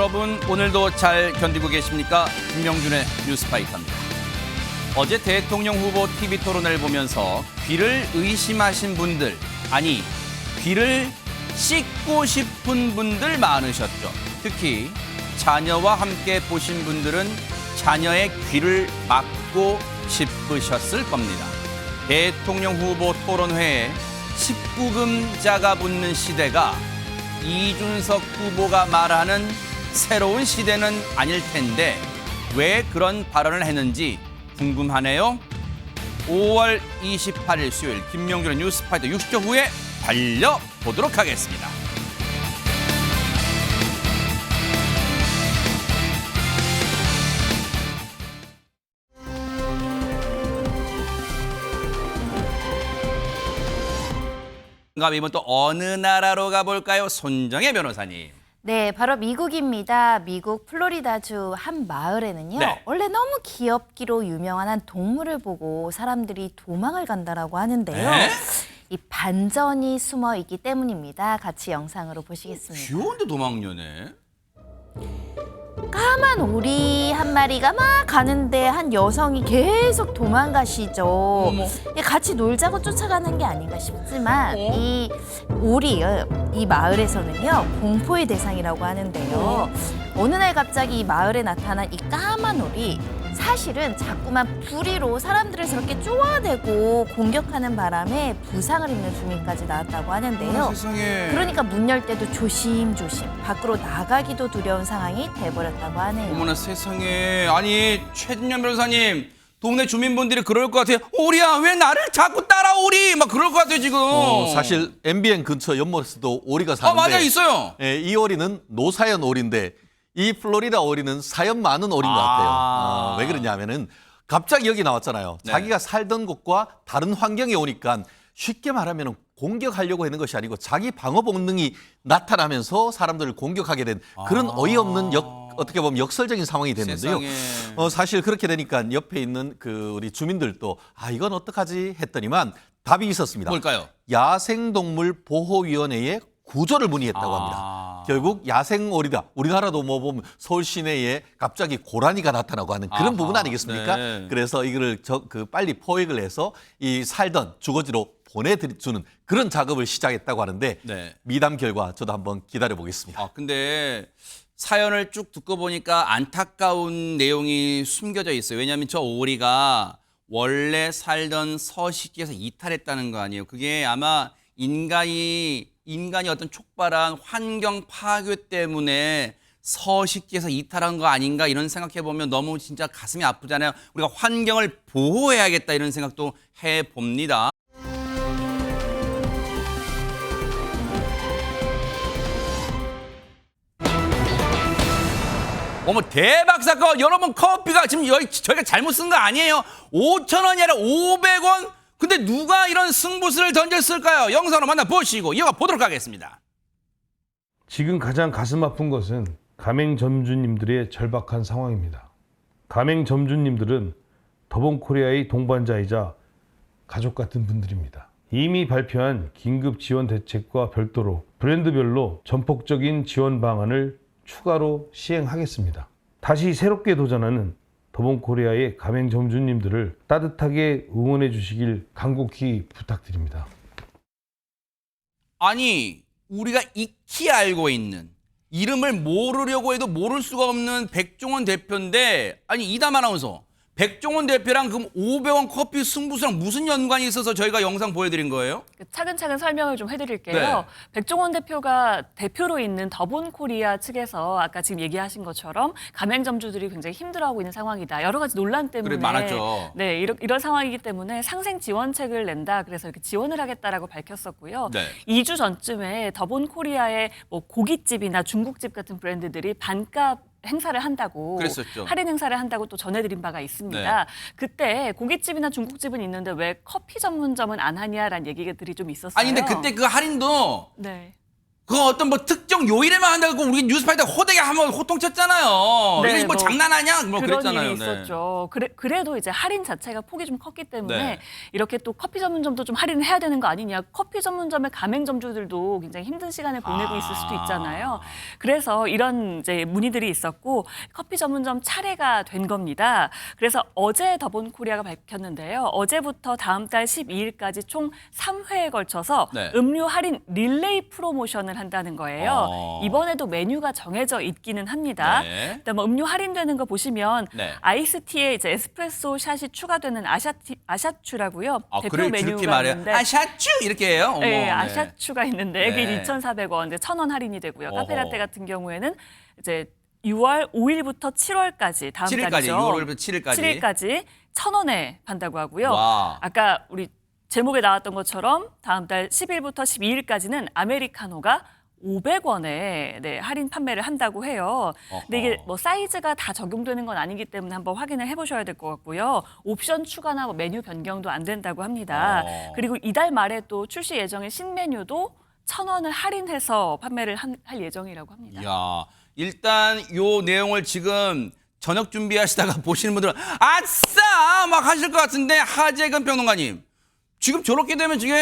여러분 오늘도 잘 견디고 계십니까? 김명준의 뉴스파이터입니다. 어제 대통령 후보 TV 토론을 보면서 귀를 의심하신 분들, 아니 귀를 씻고 싶은 분들 많으셨죠. 특히 자녀와 함께 보신 분들은 자녀의 귀를 막고 싶으셨을 겁니다. 대통령 후보 토론회에 19금자가 붙는 시대가 이준석 후보가 말하는 새로운 시대는 아닐 텐데 왜 그런 발언을 했는지 궁금하네요. 5월 28일 수요일 김명준의 뉴스파이터 60초 후에 달려보도록 하겠습니다. 그럼 이번 또 어느 나라로 가볼까요? 손정혜 변호사님. 네, 바로 미국입니다. 미국 플로리다주 한 마을에는요. 네. 원래 너무 귀엽기로 유명한 한 동물을 보고 사람들이 도망을 간다라고 하는데요. 네? 이 반전이 숨어 있기 때문입니다. 같이 영상으로 보시겠습니다. 귀여운데 도망녀네. 까만 오리 한 마리가 막 가는데 한 여성이 계속 도망가시죠. 어머. 같이 놀자고 쫓아가는 게 아닌가 싶지만 어? 이 오리, 이 마을에서는요 공포의 대상이라고 하는데요. 어느 날 갑자기 이 마을에 나타난 이 까만 오리, 사실은 자꾸만 부리로 사람들을 저렇게 쪼아대고 공격하는 바람에 부상을 입는 주민까지 나왔다고 하는데요. 세상에. 그러니까 문 열 때도 조심조심 밖으로 나가기도 두려운 상황이 돼버렸다고 하네요. 어머나 세상에. 아니 최진년 변호사님, 동네 주민분들이 그럴 것 같아요. 오리야 왜 나를 자꾸 따라오리? 막 그럴 것 같아요 지금. 사실 MBN 근처 연못에서도 오리가 사는데 맞아 있어요. 예, 이 오리는 노사연 오리인데 이 플로리다 오리는 사연 많은 오리인 것 같아요. 왜 그러냐면은 갑자기 여기 나왔잖아요. 네. 자기가 살던 곳과 다른 환경에 오니까 쉽게 말하면 공격하려고 하는 것이 아니고 자기 방어 본능이 나타나면서 사람들을 공격하게 된 그런 어이없는 어떻게 보면 역설적인 상황이 됐는데요. 세상에. 사실 그렇게 되니까 옆에 있는 그 우리 주민들도 이건 어떡하지 했더니만 답이 있었습니다. 뭘까요? 야생동물 보호위원회에 구조를 문의했다고 합니다. 결국 야생오리다. 우리나라도 뭐 보면 서울 시내에 갑자기 고라니가 나타나고 하는 그런 부분 아니겠습니까? 네. 그래서 이거를 빨리 포획을 해서 이 살던 주거지로 보내주는 그런 작업을 시작했다고 하는데 네. 미담 결과 저도 한번 기다려 보겠습니다. 근데 사연을 쭉 듣고 보니까 안타까운 내용이 숨겨져 있어요. 왜냐하면 저 오리가 원래 살던 서식지에서 이탈했다는 거 아니에요. 그게 아마 인간이 어떤 촉발한 환경 파괴 때문에 서식지에서 이탈한 거 아닌가 이런 생각해 보면 너무 진짜 가슴이 아프잖아요. 우리가 환경을 보호해야겠다 이런 생각도 해 봅니다. 어머 대박 사건. 여러분 커피가 지금 저희가 잘못 쓴 거 아니에요. 5,000원이 아니라 500원. 근데 누가 이런 승부수를 던졌을까요? 영상으로 만나보시고 이어가 보도록 하겠습니다. 지금 가장 가슴 아픈 것은 가맹점주님들의 절박한 상황입니다. 가맹점주님들은 더본코리아의 동반자이자 가족 같은 분들입니다. 이미 발표한 긴급 지원 대책과 별도로 브랜드별로 전폭적인 지원 방안을 추가로 시행하겠습니다. 다시 새롭게 도전하는 더본코리아의 가맹점주님들을 따뜻하게 응원해 주시길 간곡히 부탁드립니다. 아니 우리가 익히 알고 있는 이름을 모르려고 해도 모를 수가 없는 백종원 대표인데, 아니 이담 아나운서, 백종원 대표랑 그럼 500원 커피 승부수랑 무슨 연관이 있어서 저희가 영상 보여드린 거예요? 차근차근 설명을 좀 해드릴게요. 네. 백종원 대표가 대표로 있는 더본코리아 측에서 아까 지금 얘기하신 것처럼 가맹점주들이 굉장히 힘들어하고 있는 상황이다. 여러 가지 논란 때문에. 그래, 많았죠. 네, 이런 상황이기 때문에 상생 지원책을 낸다. 그래서 이렇게 지원을 하겠다라고 밝혔었고요. 네. 2주 전쯤에 더본코리아의 뭐 고깃집이나 중국집 같은 브랜드들이 반값 행사를 한다고, 그랬었죠. 할인 행사를 한다고 또 전해드린 바가 있습니다. 네. 그때 고깃집이나 중국집은 있는데 왜 커피 전문점은 안 하냐라는 얘기들이 좀 있었어요. 아니 근데 그때 그 할인도 네. 그거 어떤 뭐 특정 요일에만 한다고 우리 뉴스파이터 호되게 한번 호통쳤잖아요. 네, 이거 뭐 장난하냐? 뭐 그런 그랬잖아요. 일이 네. 있었죠. 그래도 이제 할인 자체가 폭이 좀 컸기 때문에 네. 이렇게 또 커피 전문점도 좀 할인을 해야 되는 거 아니냐. 커피 전문점의 가맹점주들도 굉장히 힘든 시간을 보내고 있을 수도 있잖아요. 그래서 이런 이제 문의들이 있었고 커피 전문점 차례가 된 겁니다. 그래서 어제 더본코리아가 밝혔는데요. 어제부터 다음 달 12일까지 총 3회에 걸쳐서 네. 음료 할인 릴레이 프로모션을 한다는 거예요. 이번에도 메뉴가 정해져 있기는 합니다. 네. 일단 뭐 음료 할인되는 거 보시면 네. 아이스티에 이제 에스프레소 샷이 추가되는 아샤추라고요. 대표 그래 그렇게 메뉴가 말해요. 있는데 샤쭈 이렇게 해요. 어머, 네, 아샤추가 있는데 네. 그게 2,400원, 이제 1,000원 할인이 되고요. 어허. 카페라떼 같은 경우에는 이제 6월 5일부터 7월까지 다음 7일까지, 달이죠. 6월부터 7일까지. 7일까지 1,000원에 판다고 하고요. 와. 아까 우리 제목에 나왔던 것처럼 다음 달 10일부터 12일까지는 아메리카노가 500원에 네, 할인 판매를 한다고 해요. 근데 이게 뭐 사이즈가 다 적용되는 건 아니기 때문에 한번 확인을 해보셔야 될 것 같고요. 옵션 추가나 뭐 메뉴 변경도 안 된다고 합니다. 그리고 이달 말에 또 출시 예정인 신메뉴도 1,000원을 할인해서 판매를 할 예정이라고 합니다. 야, 일단 요 내용을 지금 저녁 준비하시다가 보시는 분들은 아싸 막 하실 것 같은데 하재근 평론가님 지금 저렇게 되면 지금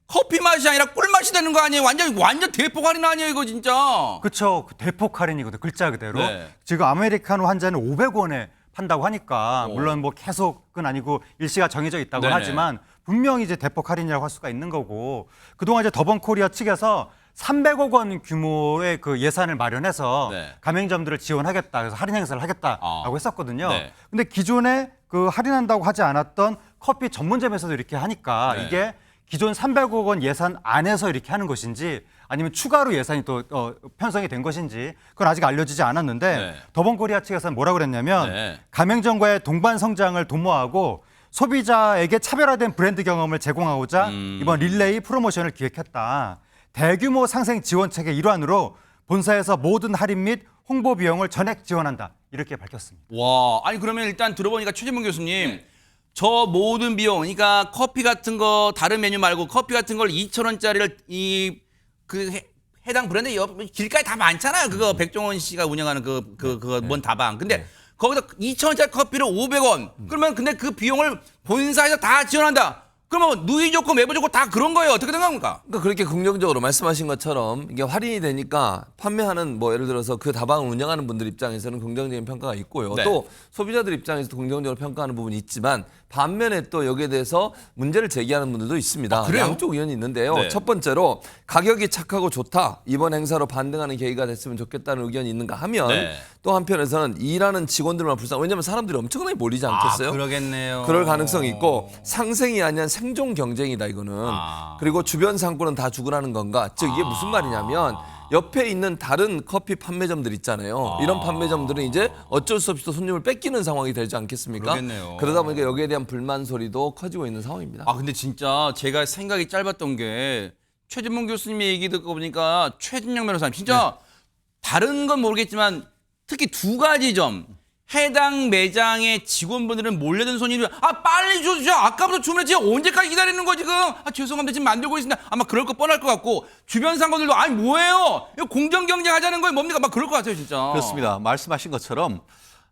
커피 맛이 아니라 꿀 맛이 되는 거 아니에요? 완전 대폭 할인 아니에요 이거 진짜? 그렇죠. 대폭 할인이거든요. 글자 그대로. 네. 지금 아메리카노 한 잔을 500원에 판다고 하니까 물론 뭐 계속은 아니고 일시가 정해져 있다고 네네. 하지만 분명히 이제 대폭 할인이라고 할 수가 있는 거고 그동안 이제 더본코리아 측에서 300억 원 규모의 그 예산을 마련해서 네. 가맹점들을 지원하겠다. 그래서 할인 행사를 하겠다라고 했었거든요. 네. 근데 기존에 그 할인한다고 하지 않았던 커피 전문점에서도 이렇게 하니까 네. 이게 기존 300억 원 예산 안에서 이렇게 하는 것인지 아니면 추가로 예산이 또 편성이 된 것인지 그건 아직 알려지지 않았는데 네. 더본코리아 측에서는 뭐라고 그랬냐면 네. 가맹점과의 동반 성장을 도모하고 소비자에게 차별화된 브랜드 경험을 제공하고자 이번 릴레이 프로모션을 기획했다. 대규모 상생 지원책의 일환으로 본사에서 모든 할인 및 홍보 비용을 전액 지원한다. 이렇게 밝혔습니다. 와, 아니 그러면 일단 들어보니까 최진문 교수님 저 모든 비용, 그러니까 커피 같은 거 다른 메뉴 말고 커피 같은 걸 2,000원짜리를 해당 브랜드 옆 길가에 다 많잖아요. 그거 백종원 씨가 운영하는 그거 뭔 다방. 근데 거기서 2,000원짜리 커피를 500원. 그러면 근데 그 비용을 본사에서 다 지원한다. 그러면 누이 좋고 매부 좋고 다 그런 거예요. 어떻게 된 겁니까? 그러니까 그렇게 긍정적으로 말씀하신 것처럼 이게 할인이 되니까 판매하는 뭐 예를 들어서 그 다방을 운영하는 분들 입장에서는 긍정적인 평가가 있고요. 네. 또 소비자들 입장에서도 긍정적으로 평가하는 부분이 있지만 반면에 또 여기에 대해서 문제를 제기하는 분들도 있습니다. 그래요? 양쪽 의견이 있는데요. 네. 첫 번째로 가격이 착하고 좋다. 이번 행사로 반등하는 계기가 됐으면 좋겠다는 의견이 있는가 하면 네. 또 한편에서는 일하는 직원들만 불쌍. 왜냐하면 사람들이 엄청나게 몰리지 않겠어요? 그러겠네요. 그럴 가능성이 있고 상생이 아니라 생존 경쟁이다 이거는. 그리고 주변 상권은 다 죽으라는 건가? 즉 이게 무슨 말이냐면 옆에 있는 다른 커피 판매점들 있잖아요. 이런 판매점들은 이제 어쩔 수 없이 또 손님을 뺏기는 상황이 되지 않겠습니까? 그러겠네요. 그러다 보니까 여기에 대한 불만 소리도 커지고 있는 상황입니다. 근데 진짜 제가 생각이 짧았던 게 최진문 교수님의 얘기 듣고 보니까 최진영 변호사님 진짜 다른 건 모르겠지만 특히 두 가지 점. 해당 매장의 직원분들은 몰려든 손님이 빨리 줘주세요. 아까부터 주문했지 언제까지 기다리는 거 지금. 죄송합니다. 지금 만들고 있습니다. 아마 그럴 거 뻔할 것 같고 주변 상권들도 아니 뭐예요? 이거 공정 경쟁하자는 거예요. 뭡니까? 막 그럴 것 같아요, 진짜. 그렇습니다. 말씀하신 것처럼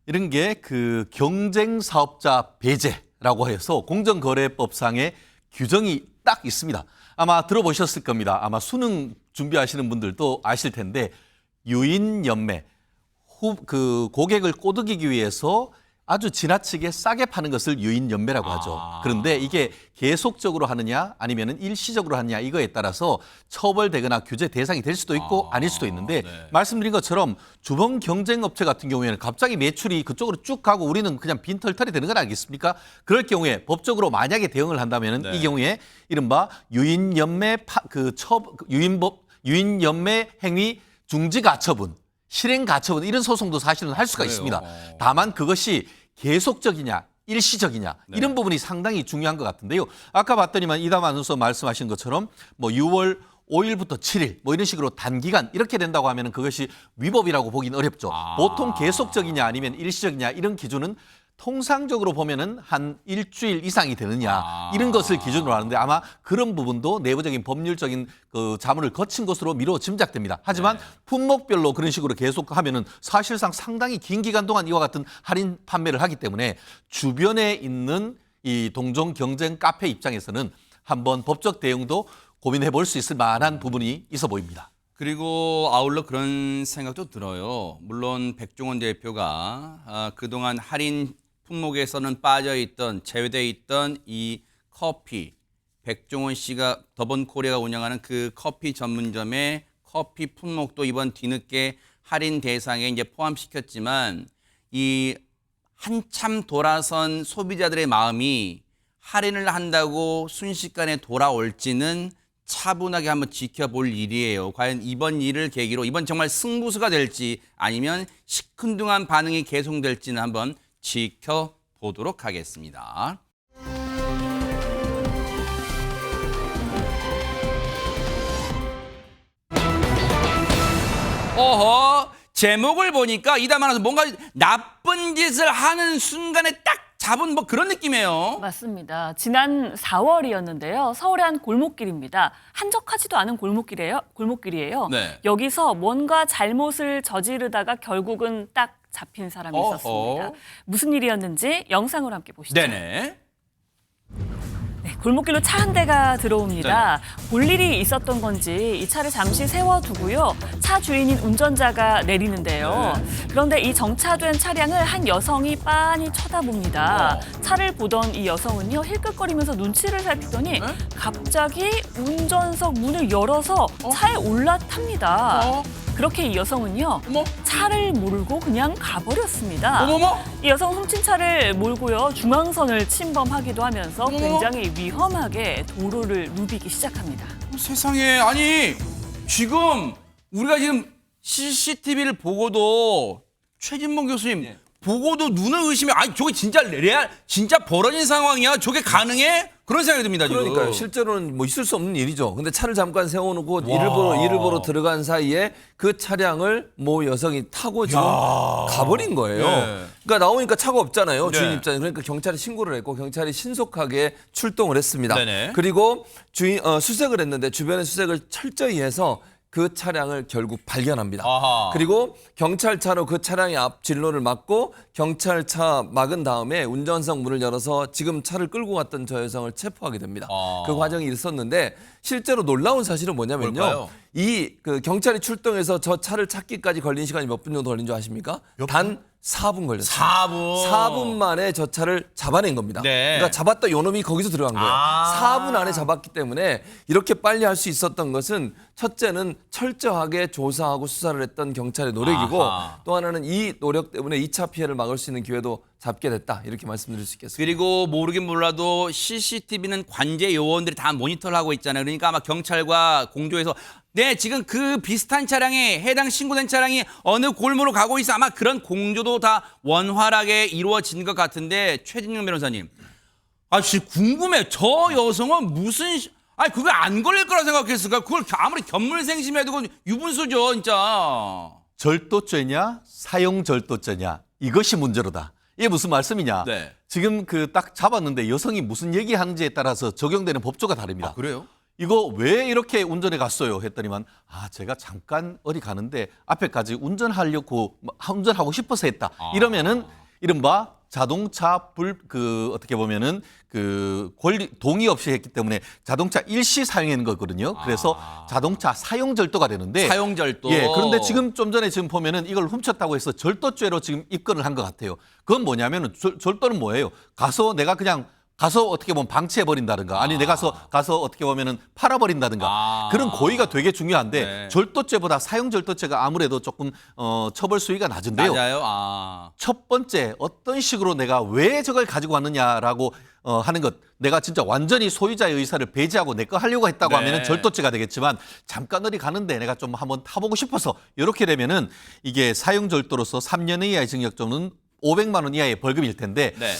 이런 게 그 경쟁 사업자 배제라고 해서 공정거래법상의 규정이 딱 있습니다. 아마 들어보셨을 겁니다. 아마 수능 준비하시는 분들도 아실 텐데 유인연매 그 고객을 꼬드기기 위해서 아주 지나치게 싸게 파는 것을 유인연매라고 하죠. 그런데 이게 계속적으로 하느냐 아니면 일시적으로 하느냐 이거에 따라서 처벌되거나 규제 대상이 될 수도 있고 아닐 수도 있는데 말씀드린 것처럼 주범 경쟁업체 같은 경우에는 갑자기 매출이 그쪽으로 쭉 가고 우리는 그냥 빈털털이 되는 건 아니겠습니까? 그럴 경우에 법적으로 만약에 대응을 한다면 이 경우에 이른바 유인연매 유인연매 행위 중지 가처분 실행 가처분 이런 소송도 사실은 할 수가 있습니다. 다만 그것이 계속적이냐 일시적이냐 이런 부분이 상당히 중요한 것 같은데요. 아까 봤더니만 이담 아나운서 말씀하신 것처럼 뭐 6월 5일부터 7일 뭐 이런 식으로 단기간 이렇게 된다고 하면 그것이 위법이라고 보기는 어렵죠. 보통 계속적이냐 아니면 일시적이냐 이런 기준은 통상적으로 보면은 한 일주일 이상이 되느냐 이런 것을 기준으로 하는데 아마 그런 부분도 내부적인 법률적인 그 자문을 거친 것으로 미뤄 짐작됩니다. 하지만 품목별로 그런 식으로 계속하면은 사실상 상당히 긴 기간 동안 이와 같은 할인 판매를 하기 때문에 주변에 있는 이 동종 경쟁 카페 입장에서는 한번 법적 대응도 고민해 볼 수 있을 만한 부분이 있어 보입니다. 그리고 아울러 그런 생각도 들어요. 물론 백종원 대표가 그동안 할인 품목에서는 빠져있던 제외돼 있던 이 커피, 백종원 씨가 더본코리아가 운영하는 그 커피 전문점의 커피 품목도 이번 뒤늦게 할인 대상에 이제 포함시켰지만 이 한참 돌아선 소비자들의 마음이 할인을 한다고 순식간에 돌아올지는 차분하게 한번 지켜볼 일이에요. 과연 이번 일을 계기로 이번 정말 승부수가 될지 아니면 시큰둥한 반응이 계속될지는 한번 지켜보도록 하겠습니다. 어허, 제목을 보니까 이 담아서 뭔가 나쁜 짓을 하는 순간에 딱 잡은 뭐 그런 느낌이에요. 맞습니다. 지난 4월이었는데요. 서울의 한 골목길입니다. 한적하지도 않은 골목길이에요. 네. 여기서 뭔가 잘못을 저지르다가 결국은 딱 잡힌 사람이 어허. 있었습니다. 무슨 일이었는지 영상으로 함께 보시죠. 네네. 네, 골목길로 차 한 대가 들어옵니다. 볼 일이 있었던 건지 이 차를 잠시 세워두고요. 차 주인인 운전자가 내리는데요. 그런데 이 정차된 차량을 한 여성이 빤히 쳐다봅니다. 차를 보던 이 여성은요. 힐끗거리면서 눈치를 살피더니 갑자기 운전석 문을 열어서 차에 올라탑니다. 그렇게 이 여성은요. 어머. 차를 몰고 그냥 가버렸습니다. 어머머. 이 여성은 훔친 차를 몰고요. 중앙선을 침범하기도 하면서 굉장히 위험하게 도로를 누비기 시작합니다. 세상에, 아니 지금 우리가 지금 CCTV를 보고도 최진봉 교수님 보고도 눈을 의심해. 아니 저게 진짜 레알 진짜 벌어진 상황이야? 저게 가능해? 그런 생각이 듭니다. 지금. 그러니까요. 실제로는 뭐 있을 수 없는 일이죠. 근데 차를 잠깐 세워놓고 일을 보러 들어간 사이에 그 차량을 모 여성이 타고 지금 가버린 거예요. 네. 그러니까 나오니까 차가 없잖아요. 네. 주인 입장에. 그러니까 경찰에 신고를 했고 경찰이 신속하게 출동을 했습니다. 네네. 그리고 수색을 했는데 주변의 수색을 철저히 해서 그 차량을 결국 발견합니다. 아하. 그리고 경찰차로 그 차량의 앞 진로를 막고 경찰차 막은 다음에 운전석 문을 열어서 지금 차를 끌고 갔던 저 여성을 체포하게 됩니다. 그 과정이 있었는데 실제로 놀라운 사실은 뭐냐면요. 뭘까요? 그 경찰이 출동해서 저 차를 찾기까지 걸린 시간이 몇 분 정도 걸린 줄 아십니까? 단 4분 걸렸어요. 4분. 4분 만에 저 차를 잡아낸 겁니다. 네. 그러니까 잡았다 요놈이 거기서 들어간 거예요. 4분 안에 잡았기 때문에 이렇게 빨리 할 수 있었던 것은 첫째는 철저하게 조사하고 수사를 했던 경찰의 노력이고 아하. 또 하나는 이 노력 때문에 2차 피해를 막을 수 있는 기회도 잡게 됐다. 이렇게 말씀드릴 수 있겠습니다. 그리고 모르긴 몰라도 CCTV는 관제 요원들이 다 모니터를 하고 있잖아요. 그러니까 아마 경찰과 공조해서 네, 지금 그 비슷한 차량이 해당 신고된 차량이 어느 골목으로 가고 있어. 아마 그런 공조도 다 원활하게 이루어진 것 같은데 최진영 변호사님. 아, 진짜 궁금해. 저 여성은 무슨 아니 그거 안 걸릴 거라 생각했을까? 그걸 아무리 견물생심해도 그건 유분수죠, 진짜. 절도죄냐 사용 절도죄냐 이것이 문제로다. 이게 무슨 말씀이냐? 네. 지금 그 딱 잡았는데 여성이 무슨 얘기하는지에 따라서 적용되는 법조가 다릅니다. 그래요? 이거 왜 이렇게 운전해 갔어요? 했더니만 제가 잠깐 어디 가는데 앞에까지 운전하고 싶어서 했다. 이러면은 이른바 자동차 어떻게 보면은 동의 없이 했기 때문에 자동차 일시 사용하는 거거든요. 그래서 자동차 사용 절도가 되는데 사용 절도. 예, 그런데 지금 좀 전에 지금 보면은 이걸 훔쳤다고 해서 절도죄로 지금 입건을 한 것 같아요. 그건 뭐냐면은 절도는 뭐예요? 내가 그냥 가서 어떻게 보면 방치해버린다든가 아니 내가 가서 어떻게 보면은 팔아버린다든가 그런 고의가 되게 중요한데 네. 절도죄보다 사용절도죄가 아무래도 조금 처벌 수위가 낮은데요. 맞아요. 첫 번째 어떤 식으로 내가 왜 저걸 가지고 왔느냐라고 하는 것 내가 진짜 완전히 소유자의 의사를 배제하고 내 거 하려고 했다고 네. 하면은 절도죄가 되겠지만 잠깐 어디 가는데 내가 좀 한번 타보고 싶어서 이렇게 되면은 이게 사용절도로서 3년 이하의 징역 또는 500만 원 이하의 벌금일 텐데 네.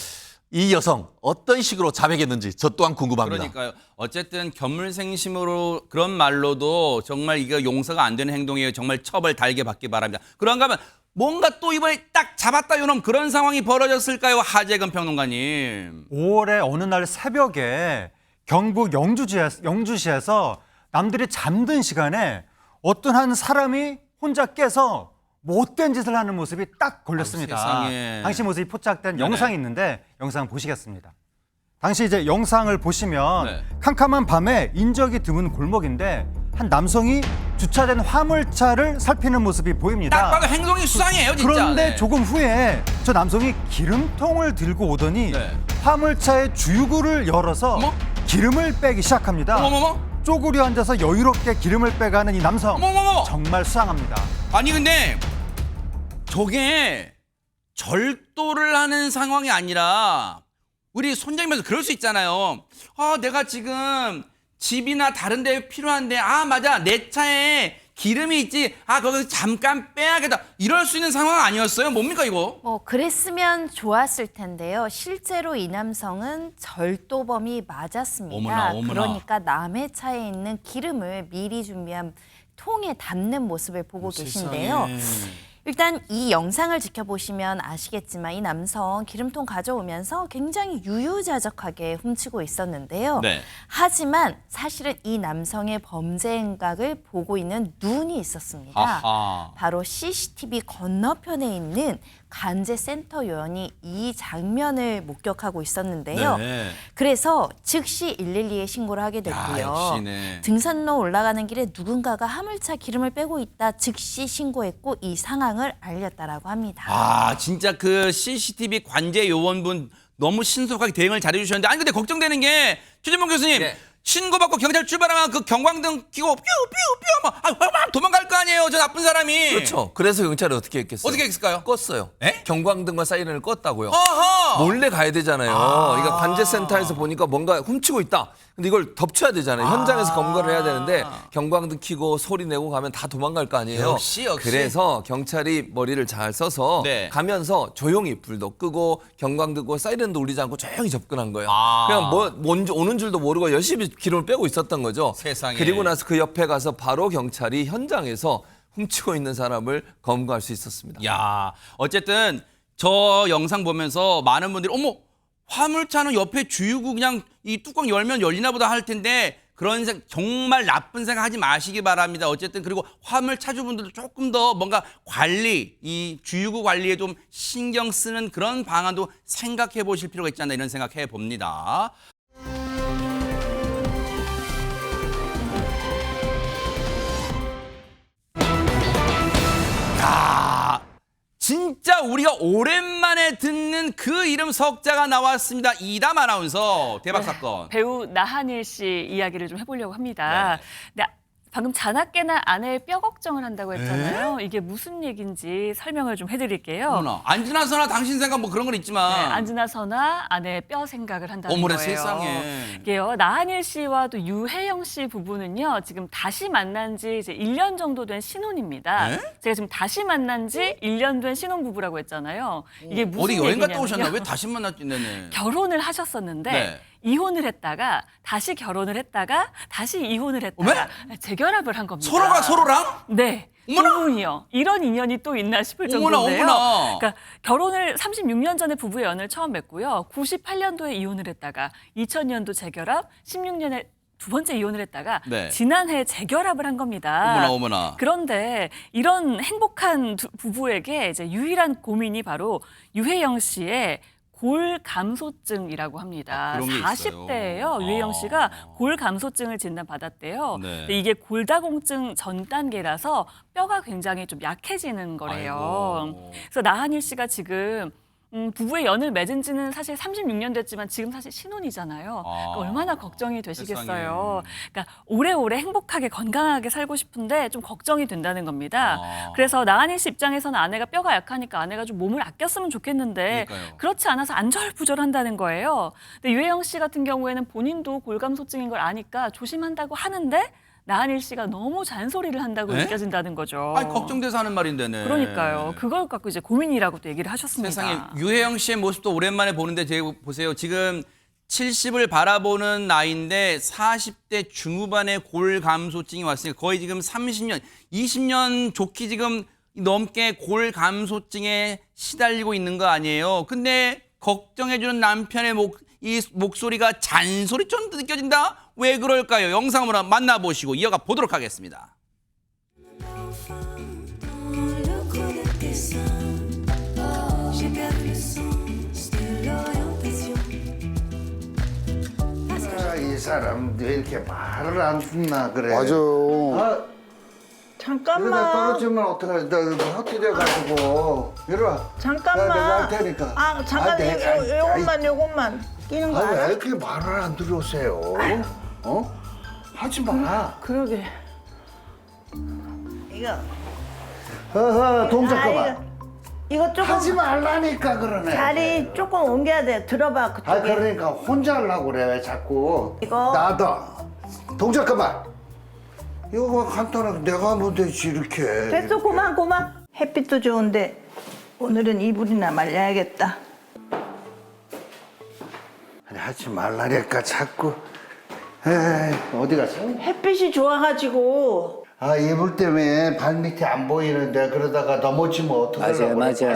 이 여성 어떤 식으로 자백했는지 저 또한 궁금합니다. 그러니까요. 어쨌든 견물생심으로 그런 말로도 정말 이거 용서가 안 되는 행동이에요. 정말 처벌 달게 받기 바랍니다. 그런가 하면 뭔가 또 이번에 딱 잡았다 요놈 그런 상황이 벌어졌을까요? 하재근 평론가님. 5월에 어느 날 새벽에 경북 영주시에서 남들이 잠든 시간에 어떤 한 사람이 혼자 깨서 못된 짓을 하는 모습이 딱 걸렸습니다. 세상에. 당시 모습이 포착된 네네. 영상이 있는데 영상 보시겠습니다. 당시 이제 영상을 보시면 네. 캄캄한 밤에 인적이 드문 골목인데 한 남성이 주차된 화물차를 살피는 모습이 보입니다. 딱 봐도 행동이 수상해요, 진짜. 그런데 네. 조금 후에 저 남성이 기름통을 들고 오더니 네. 화물차의 주유구를 열어서 어머? 기름을 빼기 시작합니다. 어머머머. 쪼그려 앉아서 여유롭게 기름을 빼가는 이 남성 어머머머. 정말 수상합니다. 아니 근데 저게 절도를 하는 상황이 아니라 우리 손장님에서 그럴 수 있잖아요. 아, 내가 지금 집이나 다른 데 필요한데 아, 맞아. 내 차에 기름이 있지. 아, 거기서 잠깐 빼야겠다. 이럴 수 있는 상황 아니었어요? 뭡니까 이거? 그랬으면 좋았을 텐데요. 실제로 이 남성은 절도범이 맞았습니다. 어머나, 어머나. 그러니까 남의 차에 있는 기름을 미리 준비한 통에 담는 모습을 보고 계신데요. 일단 이 영상을 지켜보시면 아시겠지만 이 남성 기름통 가져오면서 굉장히 유유자적하게 훔치고 있었는데요. 네. 하지만 사실은 이 남성의 범죄 행각을 보고 있는 눈이 있었습니다. 아하. 바로 CCTV 건너편에 있는 관제센터 요원이 이 장면을 목격하고 있었는데요. 네. 그래서 즉시 112에 신고를 하게 야, 됐고요. 역시네. 등산로 올라가는 길에 누군가가 화물차 기름을 빼고 있다 즉시 신고했고 이 상황을 알렸다라고 합니다. 아, 진짜 그 CCTV 관제 요원분 너무 신속하게 대응을 잘해 주셨는데 아니 근데 걱정되는 게 최진봉 교수님 네. 신고받고 경찰 출발하면 그 경광등 켜고 뾰뾰뾰 막 도망갈 거 아니에요. 저 나쁜 사람이. 그렇죠. 그래서 경찰이 어떻게 했겠어요? 어떻게 했을까요? 껐어요. 에? 경광등과 사이렌을 껐다고요. 어허. 몰래 가야 되잖아요. 그러니까 관제센터에서 보니까 뭔가 훔치고 있다. 근데 이걸 덮쳐야 되잖아요. 현장에서 검거를 해야 되는데 경광등 켜고 소리 내고 가면 다 도망갈 거 아니에요. 역시. 그래서 경찰이 머리를 잘 써서 네. 가면서 조용히 불도 끄고 경광등과 사이렌도 울리지 않고 조용히 접근한 거예요. 아. 그냥 뭔지 오는 줄도 모르고 열심히 기름을 빼고 있었던 거죠. 세상에. 그리고 나서 그 옆에 가서 바로 경찰이 현장에서 훔치고 있는 사람을 검거할 수 있었습니다. 야, 어쨌든 저 영상 보면서 많은 분들이 어머 화물차는 옆에 주유구 그냥 이 뚜껑 열면 열리나 보다 할 텐데 그런 정말 나쁜 생각하지 마시기 바랍니다. 어쨌든 그리고 화물 차주분들도 조금 더 뭔가 관리, 이 주유구 관리에 좀 신경 쓰는 그런 방안도 생각해 보실 필요가 있지 않나 이런 생각해 봅니다. 야, 진짜 우리가 오랜만에 듣는 그 이름 석자가 나왔습니다. 이담 아나운서 대박 사건. 배우 나한일 씨 이야기를 좀 해보려고 합니다. 네, 방금 자나깨나 아내의 뼈 걱정을 한다고 했잖아요. 이게 무슨 얘기인지 설명을 좀 해드릴게요. 어머나, 안지나서나 당신 생각 뭐 그런 건 네, 있지만. 안지나서나 아내의 뼈 생각을 한다는 어머나 거예요. 세상에. 이게요, 나한일 씨와 또 유혜영 씨 부부는요, 지금 다시 만난 지 이제 1년 정도 된 신혼입니다. 네? 제가 지금 다시 만난 지 1년 된 신혼부부라고 했잖아요. 이게 무슨 어디 여행 갔다 얘기냐면요. 오셨나? 왜 다시 만났지? 네네. 결혼을 하셨었는데 네. 이혼을 했다가 다시 결혼을 했다가 다시 이혼을 했다가 재결합을 한 겁니다. 서로가 서로랑? 네. 어머나! 두 분이요. 이런 인연이 또 있나 싶을 어머나, 정도인데요. 어머나. 그러니까 결혼을 36년 전에 부부의 연을 처음 맺고요. 98년도에 이혼을 했다가 2000년도 재결합, 16년에 두 번째 이혼을 했다가 네. 지난해 재결합을 한 겁니다. 어머나 어머나. 그런데 이런 행복한 부부에게 이제 유일한 고민이 바로 유혜영 씨의 골감소증이라고 합니다. 그런 게 있어요. 40대예요. 유혜영 씨가 골감소증을 진단받았대요. 네. 근데 이게 골다공증 전 단계라서 뼈가 굉장히 좀 약해지는 거래요. 아이고. 그래서 나한일 씨가 지금 부부의 연을 맺은 지는 사실 36년 됐지만 지금 사실 신혼이잖아요. 그러니까 얼마나 걱정이 되시겠어요. 그러니까 오래오래 행복하게 건강하게 살고 싶은데 좀 걱정이 된다는 겁니다. 그래서 나한일 씨 입장에서는 아내가 뼈가 약하니까 아내가 좀 몸을 아꼈으면 좋겠는데 그러니까요. 그렇지 않아서 안절부절한다는 거예요. 근데 유혜영 씨 같은 경우에는 본인도 골감소증인 걸 아니까 조심한다고 하는데 나한일 씨가 너무 잔소리를 한다고 네? 느껴진다는 거죠. 아니 걱정돼서 하는 말인데네. 그러니까요. 그걸 갖고 이제 고민이라고 또 얘기를 하셨습니다. 세상에 유혜영 씨의 모습도 오랜만에 보는데 제가 보세요. 지금 70을 바라보는 나이인데 40대 중후반에 골감소증이 왔으니까 거의 지금 30년, 20년 좋기 지금 넘게 골감소증에 시달리고 있는 거 아니에요. 근데 걱정해주는 남편의 이 목소리가 잔소리처럼 느껴진다? 왜 그럴까요? 영상으로 만나보시고 이어가 보도록 하겠습니다. 이 사람 왜 이렇게 말을 안 듣나 그래. 맞아. 아, 잠깐만. 이러다 떨어지면 어떡하지? 나 헛디뎌가지고. 이리 와. 잠깐만. 내가 할 테니까. 아, 잠깐 요것만 끼는 거 아, 왜 알아? 이렇게 말을 안 들으세요? 어? 하지 마. 그러게. 이거. 동작 아, 그만. 이거 조금 하지 말라니까 그러네. 자리 조금 옮겨야 돼. 들어봐 그쪽에. 아, 그러니까 혼자 하려고 그래 왜 자꾸. 이거. 나도. 동작 그만. 이거 간단하게 내가 하면 되지 이렇게. 됐어, 그만. 햇빛도 좋은데 오늘은 이불이나 말려야겠다. 아니, 하지 말라니까 자꾸. 에이, 어디 갔어? 햇빛이 좋아가지고. 아, 이불 때문에 발 밑에 안 보이는데 그러다가 넘어지면 어떡하려고. 맞아.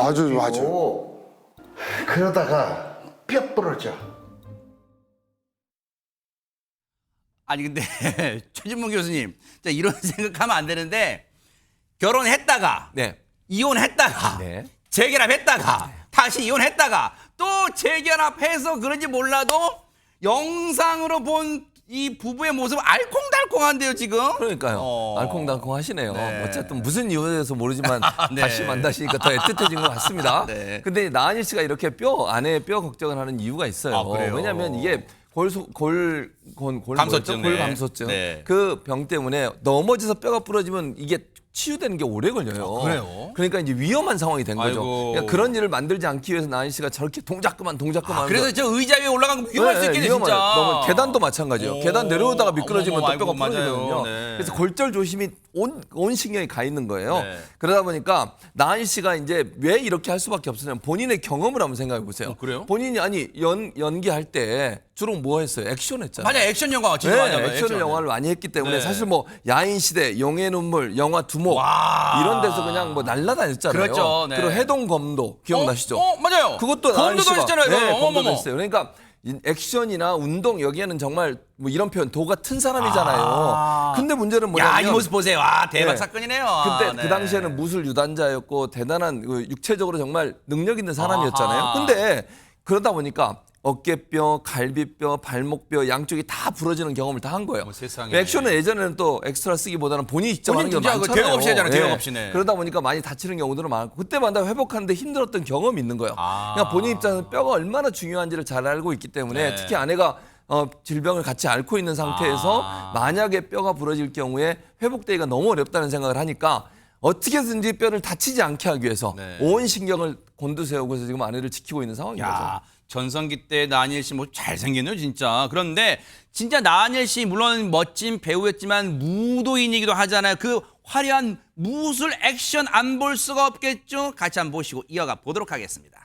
그러다가 뼈 부러져. 아니 근데 최진문 교수님, 자, 이런 생각하면 안 되는데 결혼했다가 네. 이혼했다가 네. 재결합했다가 다시 이혼했다가 또 재결합해서 그런지 몰라도 영상으로 본 이 부부의 모습 알콩달콩한데요 지금. 그러니까요. 알콩달콩 하시네요. 네. 어쨌든 무슨 이유에 대해서 모르지만 네. 다시 만나시니까 더 애틋해진 것 같습니다. 네. 근데 나한일 씨가 이렇게 아내의 뼈 걱정을 하는 이유가 있어요. 아, 그래요? 왜냐하면 이게 감소증, 골감소증 네. 그 병 때문에 넘어져서 뼈가 부러지면 이게 치유되는 게 오래 걸려요. 아, 그래요? 그러니까 이제 위험한 상황이 된 거죠. 아이고. 그러니까 그런 일을 만들지 않기 위해서 나한일 씨가 저렇게 동작 그만 아, 그래서 저 의자 위에 올라간 거 위험할 수 있겠네 위험해요. 진짜. 너무 계단도 마찬가지예요. 오. 계단 내려오다가 미끄러지면 어머머, 또 뼈가 아이고, 맞아요. 부러지거든요. 네. 그래서 골절 조심이 온 신경이 가 있는 거예요. 네. 그러다 보니까 나한일 씨가 이제 왜 이렇게 할 수밖에 없었냐면 본인의 경험을 한번 생각해 보세요. 그래요? 본인이 연기할 때 주로 뭐 했어요? 액션 했잖아요. 맞아, 액션 영화 진짜 많이 하죠. 액션 영화를 많이 했기 때문에 네. 사실 뭐 야인시대, 용의 눈물, 영화 두목 와. 이런 데서 그냥 뭐 날라다녔잖아요. 그렇죠, 네. 그리고 해동검도 기억나시죠? 맞아요. 그것도 검도도 나은 씨가- 했잖아요. 네, 어머머머. 검도도 했어요. 그러니까 이 액션이나 운동 여기에는 정말 뭐 이런 표현 도 같은 사람이잖아요. 근데 문제는 뭐냐면 야, 이 모습 보세요. 와, 대박 네. 사건이네요. 그때 네. 그 당시에는 무술 유단자였고 대단한 육체적으로 정말 능력 있는 사람이었잖아요. 아하. 근데 그러다 보니까 어깨뼈, 갈비뼈, 발목뼈 양쪽이 다 부러지는 경험을 다 한 거예요. 세상에. 액션은 예전에는 또 엑스트라 쓰기보다는 본인이 직접 하는 본인 게 진짜 그 많잖아요. 대역 없이 하잖아요, 대역 없이, 네. 그러다 보니까 많이 다치는 경우들은 많고 그때마다 회복하는데 힘들었던 경험이 있는 거예요. 아. 그러니까 본인 입장에서 뼈가 얼마나 중요한지를 잘 알고 있기 때문에 네. 특히 아내가 질병을 같이 앓고 있는 상태에서 만약에 뼈가 부러질 경우에 회복되기가 너무 어렵다는 생각을 하니까 어떻게든지 뼈를 다치지 않게 하기 위해서 네. 온 신경을 곤두세우고 지금 아내를 지키고 있는 상황인 거죠. 야, 전성기 때 나니엘 씨 뭐 잘생겼네요, 진짜. 그런데 진짜 나니엘 씨 물론 멋진 배우였지만 무도인이기도 하잖아요. 그 화려한 무술 액션 안 볼 수가 없겠죠? 같이 한번 보시고 이어가 보도록 하겠습니다.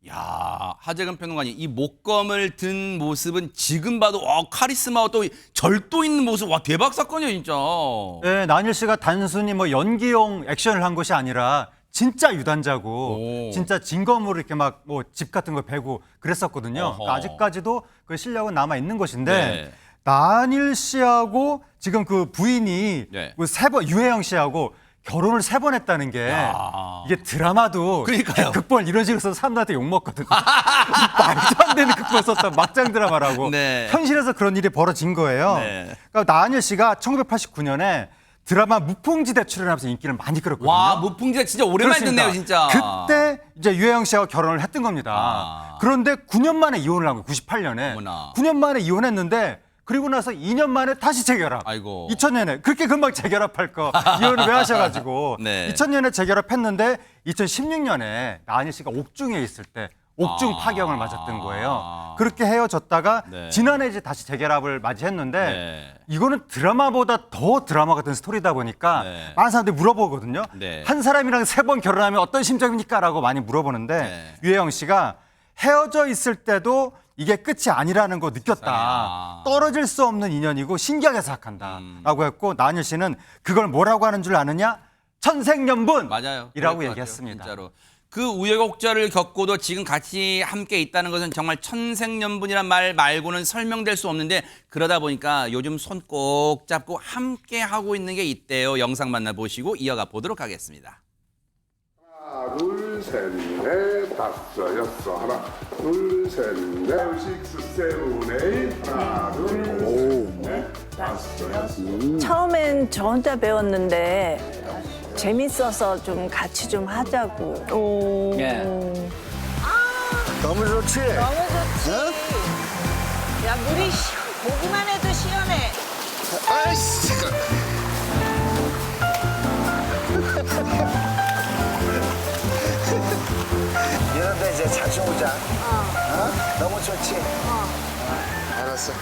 야, 하재근 평론가님, 이 목검을 든 모습은 지금 봐도 카리스마와 또 절도 있는 모습, 와 대박 사건이에요 진짜. 네, 나은일 씨가 단순히 뭐 연기용 액션을 한 것이 아니라 진짜 유단자고 오. 진짜 진검으로 이렇게 막 뭐 집 같은 거 베고 그랬었거든요. 어허. 그러니까 아직까지도 그 실력은 남아 있는 것인데 네. 나은일 씨하고 지금 그 부인이 네. 그 세 번 유혜영 씨하고 결혼을 3번 했다는 게 야. 이게 드라마도 그러니까요. 극본 이런 식으로 써서 사람들한테 욕먹거든요. 말도 안 되는 극본 썼다 막장 드라마라고. 네. 현실에서 그런 일이 벌어진 거예요. 네. 그러니까 나은일 씨가 1989년에 드라마 무풍지대 출연하면서 인기를 많이 끌었거든요. 와, 무풍지대 진짜 오랜만에 그렇습니다. 듣네요, 진짜. 그때 이제 유혜영 씨와 결혼을 했던 겁니다. 아. 그런데 9년 만에 이혼을 한 거예요. 98년에. 어머나. 9년 만에 이혼했는데 그리고 나서 2년 만에 다시 재결합. 아이고. 2000년에 그렇게 금방 재결합할 거 이혼을 왜 하셔가지고 네. 2000년에 재결합했는데 2016년에 나은희 씨가 옥중에 있을 때 옥중 파경을 맞았던 거예요. 그렇게 헤어졌다가 네. 지난해 이제 다시 재결합을 맞이했는데 네. 이거는 드라마보다 더 드라마 같은 스토리다 보니까 네. 많은 사람들이 물어보거든요. 네. 한 사람이랑 3번 결혼하면 어떤 심정입니까? 라고 많이 물어보는데 네. 유혜영 씨가 헤어져 있을 때도 이게 끝이 아니라는 거 느꼈다. 아. 떨어질 수 없는 인연이고 신기하게 생각한다. 라고 했고 나은희 씨는 그걸 뭐라고 하는 줄 아느냐? 천생연분! 맞아요. 이라고 그럴 것 얘기했습니다. 같아요, 진짜로. 그 우여곡절을 겪고도 지금 같이 함께 있다는 것은 정말 천생연분이란 말 말고는 설명될 수 없는데 그러다 보니까 요즘 손 꼭 잡고 함께 하고 있는 게 있대요. 영상 만나보시고 이어가 보도록 하겠습니다. 하나, 둘, 셋, 넷, 다섯, 여섯. 하나, 둘, 셋, 넷, 식스, 세븐, 에잇. 하나, 둘, 셋, 넷, 다섯, 여섯. 처음엔 저 혼자 배웠는데 재밌어서 좀 같이 좀 하자고. 오. 너무 좋지? 너무 좋지. 야, 물이 보기만 해도 시원해. 아이씨. 이런데 이제 자주 오자. 어? 너무 좋지? 알았어.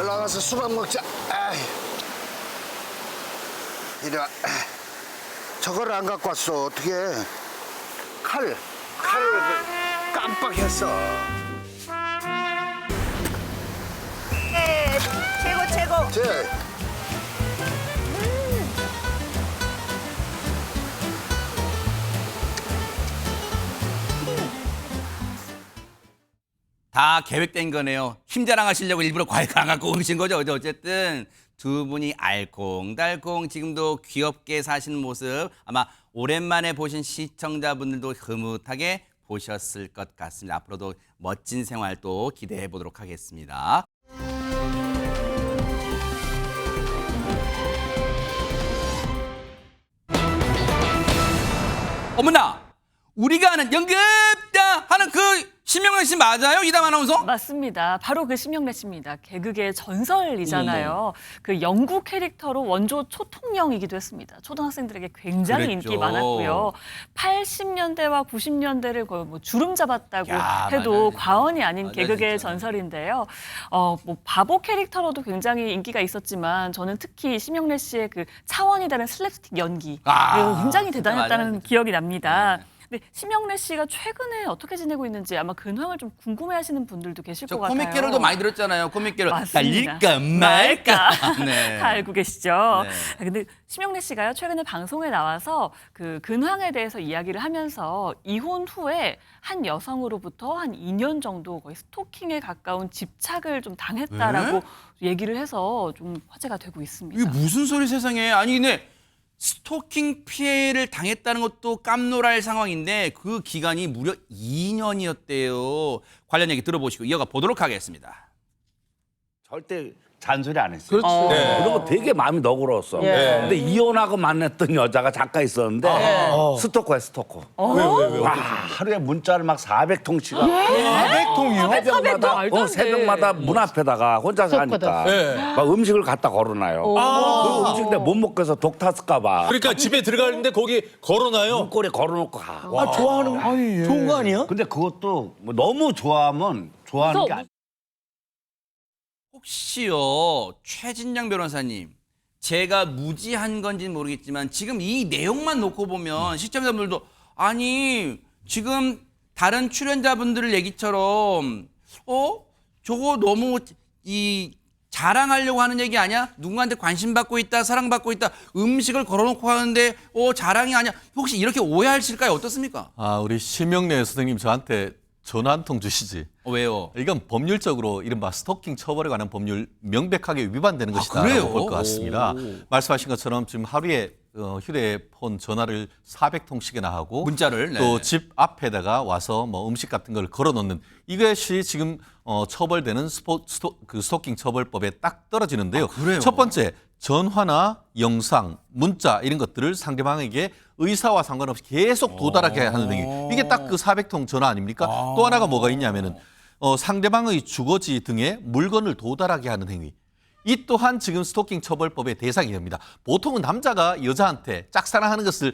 올라가서 수박 먹자. 아이. 이리 와. 저걸 안 갖고 왔어. 어떻게? 칼을 깜빡했어. 최고. 제. 다 계획된 거네요. 힘 자랑하시려고 일부러 과일 안 갖고 오신 거죠. 어쨌든 두 분이 알콩달콩 지금도 귀엽게 사시는 모습 아마 오랜만에 보신 시청자분들도 흐뭇하게 보셨을 것 같습니다. 앞으로도 멋진 생활 또 기대해 보도록 하겠습니다. 어머나! 우리가 아는 연극다 하는 그 심영래 씨 맞아요? 이담 아나운서? 맞습니다. 바로 그 심영래 씨입니다. 개그의 전설이잖아요. 그 영구 캐릭터로 원조 초통령이기도 했습니다. 초등학생들에게 굉장히 그랬죠. 인기 많았고요. 80년대와 90년대를 거의 뭐 주름 잡았다고 야, 해도 맞아요. 과언이 아닌 맞아요, 개그의 진짜. 전설인데요. 뭐 바보 캐릭터로도 굉장히 인기가 있었지만 저는 특히 심영래 씨의 그 차원이 다른 슬랩스틱 연기 굉장히 진짜 대단했다는 맞아요. 기억이 납니다. 네. 근데 심영래 씨가 최근에 어떻게 지내고 있는지 아마 근황을 좀 궁금해하시는 분들도 계실 저 것 같아요. 코믹 캐롤도 많이 들었잖아요. 코믹 캐롤. 맞습니다. 달릴까 말까. 네. 다 알고 계시죠. 네. 근데 심영래 씨가요 최근에 방송에 나와서 그 근황에 대해서 이야기를 하면서 이혼 후에 한 여성으로부터 한 2년 정도 거의 스토킹에 가까운 집착을 좀 당했다라고 얘기를 해서 좀 화제가 되고 있습니다. 이게 무슨 소리 세상에. 아니 근데 스토킹 피해를 당했다는 것도 깜놀할 상황인데 그 기간이 무려 2년이었대요. 관련 얘기 들어보시고 이어가 보도록 하겠습니다. 절대 잔소리 안 했어요. 그리고 되게 마음이 너그러웠어. 근데 이혼하고 만났던 여자가 잠깐 있었는데 스토커야 스토커. 와, 하루에 문자를 막 400통씩. 400통이요? 새벽마다 문 앞에다가 혼자 사니까 막 음식을 갖다 걸어놔요. 그 음식 내가 못 먹겠어 독 탔을까 봐. 그러니까 집에 들어가는데 거기 걸어놔요. 문고리 걸어놓고 가. 좋아하는 거 좋은 거 아니야? 근데 그것도 뭐 너무 좋아하면 좋아하는 게 아니야. 혹시요 최진영 변호사님 제가 무지한 건지는 모르겠지만 지금 이 내용만 놓고 보면 시청자분들도 아니 지금 다른 출연자분들 얘기처럼 저거 너무 이 자랑하려고 하는 얘기 아니야? 누군가한테 관심 받고 있다, 사랑받고 있다, 음식을 걸어놓고 하는데 자랑이 아니야? 혹시 이렇게 오해하실까요? 어떻습니까? 우리 심영래 선생님 저한테 전화 한 통 주시지. 왜요? 이건 법률적으로 이른바 스토킹 처벌에 관한 법률 명백하게 위반되는 것이다 그래요? 라고 볼 것 같습니다. 말씀하신 것처럼 지금 하루에 휴대폰 전화를 400통씩이나 하고 문자를, 네. 또 집 앞에다가 와서 뭐 음식 같은 걸 걸어놓는 이것이 지금 처벌되는 스토킹 처벌법에 딱 떨어지는데요. 그래요? 첫 번째 전화나 영상, 문자 이런 것들을 상대방에게 의사와 상관없이 계속 도달하게 하는 행위. 이게 딱 그 400통 전화 아닙니까? 또 하나가 뭐가 있냐면은 상대방의 주거지 등에 물건을 도달하게 하는 행위. 이 또한 지금 스토킹 처벌법의 대상이 됩니다. 보통은 남자가 여자한테 짝사랑하는 것을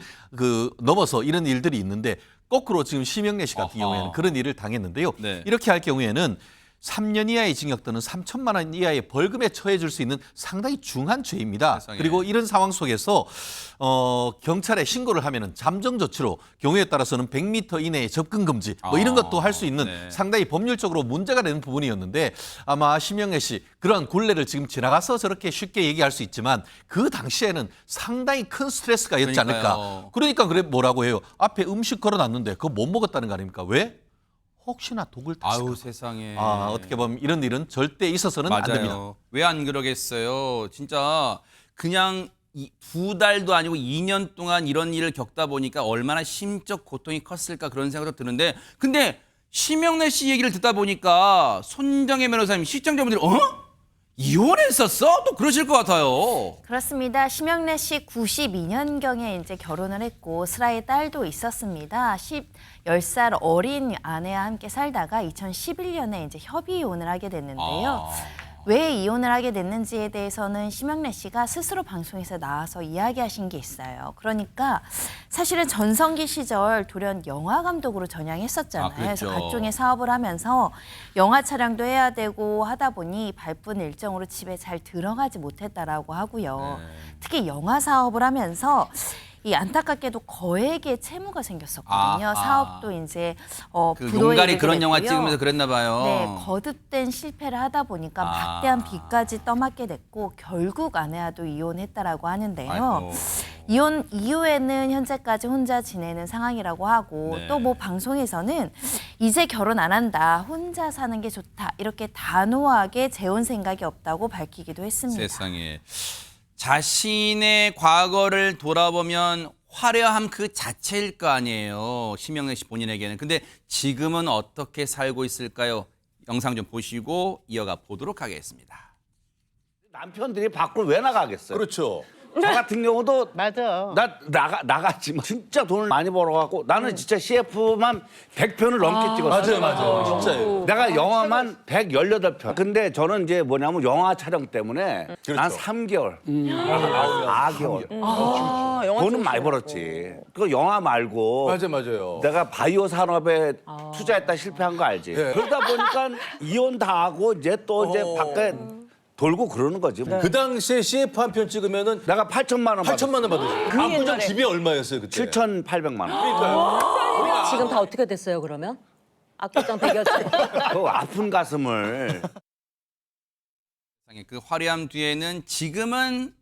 넘어서 이런 일들이 있는데 거꾸로 지금 심영래 씨 같은 경우에는 그런 일을 당했는데요. 네. 이렇게 할 경우에는 3년 이하의 징역 또는 3천만 원 이하의 벌금에 처해질 수 있는 상당히 중한 죄입니다. 세상에. 그리고 이런 상황 속에서 경찰에 신고를 하면은 잠정 조치로 경우에 따라서는 100m 이내의 접근 금지 뭐 이런 것도 할 수 있는 네. 상당히 법률적으로 문제가 되는 부분이었는데 아마 심영래 씨 그러한 굴레를 지금 지나가서 저렇게 쉽게 얘기할 수 있지만 그 당시에는 상당히 큰 스트레스가 였지 않을까. 그러니까요. 그러니까 그래 뭐라고 해요. 앞에 음식 걸어놨는데 그거 못 먹었다는 거 아닙니까? 왜? 혹시나 독을 탔을까. 아유 세상에. 어떻게 보면 이런 일은 절대 있어서는 안 됩니다. 맞아요. 왜 안 그러겠어요? 진짜 그냥 2달도 아니고 2년 동안 이런 일을 겪다 보니까 얼마나 심적 고통이 컸을까 그런 생각도 드는데 근데 심영래 씨 얘기를 듣다 보니까 손정혜 변호사님 시청자분들이 이혼했었어? 또 그러실 것 같아요. 그렇습니다. 심영래 씨 92년경에 이제 결혼을 했고 슬아의 딸도 있었습니다. 10살 어린 아내와 함께 살다가 2011년에 이제 협의 이혼을 하게 됐는데요. 왜 이혼을 하게 됐는지에 대해서는 심영래 씨가 스스로 방송에서 나와서 이야기하신 게 있어요. 그러니까 사실은 전성기 시절 돌연 영화 감독으로 전향했었잖아요. 그랬죠. 그래서 각종의 사업을 하면서 영화 촬영도 해야 되고 하다 보니 바쁜 일정으로 집에 잘 들어가지 못했다라고 하고요. 특히 영화 사업을 하면서 이 안타깝게도 거액의 채무가 생겼었거든요. 사업도 이제 그 부도에 용가리 그런 영화 이르게 찍으면서 됐고요. 그랬나 봐요. 네, 거듭된 실패를 하다 보니까 막대한 빚까지 떠맡게 됐고 결국 아내와도 이혼했다라고 하는데요. 아이고. 이혼 이후에는 현재까지 혼자 지내는 상황이라고 하고 네. 또 뭐 방송에서는 이제 결혼 안 한다, 혼자 사는 게 좋다 이렇게 단호하게 재혼 생각이 없다고 밝히기도 했습니다. 세상에. 자신의 과거를 돌아보면 화려함 그 자체일 거 아니에요. 심영래 씨 본인에게는. 근데 지금은 어떻게 살고 있을까요? 영상 좀 보시고 이어가 보도록 하겠습니다. 남편들이 밖으로 왜 나가겠어요? 그렇죠. 저 같은 경우도 맞아. 나갔지만 진짜 돈을 많이 벌어갖고 나는 진짜 CF만 100편을 넘게 찍었어요. 맞아요. 진짜요. 내가 영화만 118편. 근데 저는 이제 뭐냐면 영화 촬영 때문에 난 3개월, 4개월. 돈은 많이 벌었지. 그 영화 말고 맞아요. 내가 바이오 산업에 투자했다 실패한 거 알지? 그러다 보니까 이혼 다 하고 이제 또 이제 밖에 돌고 그러는 거지. 그 당시에 CF 한 편 찍으면은 내가 8천만 원 8천만 원 받으셨어요. 압구정 집이 얼마였어요 그때? 7,800만 원. 그러니까요. 지금 다 어떻게 됐어요 그러면? 압구정 대결체. 그 아픈 가슴을. 그 화려함 뒤에는 지금은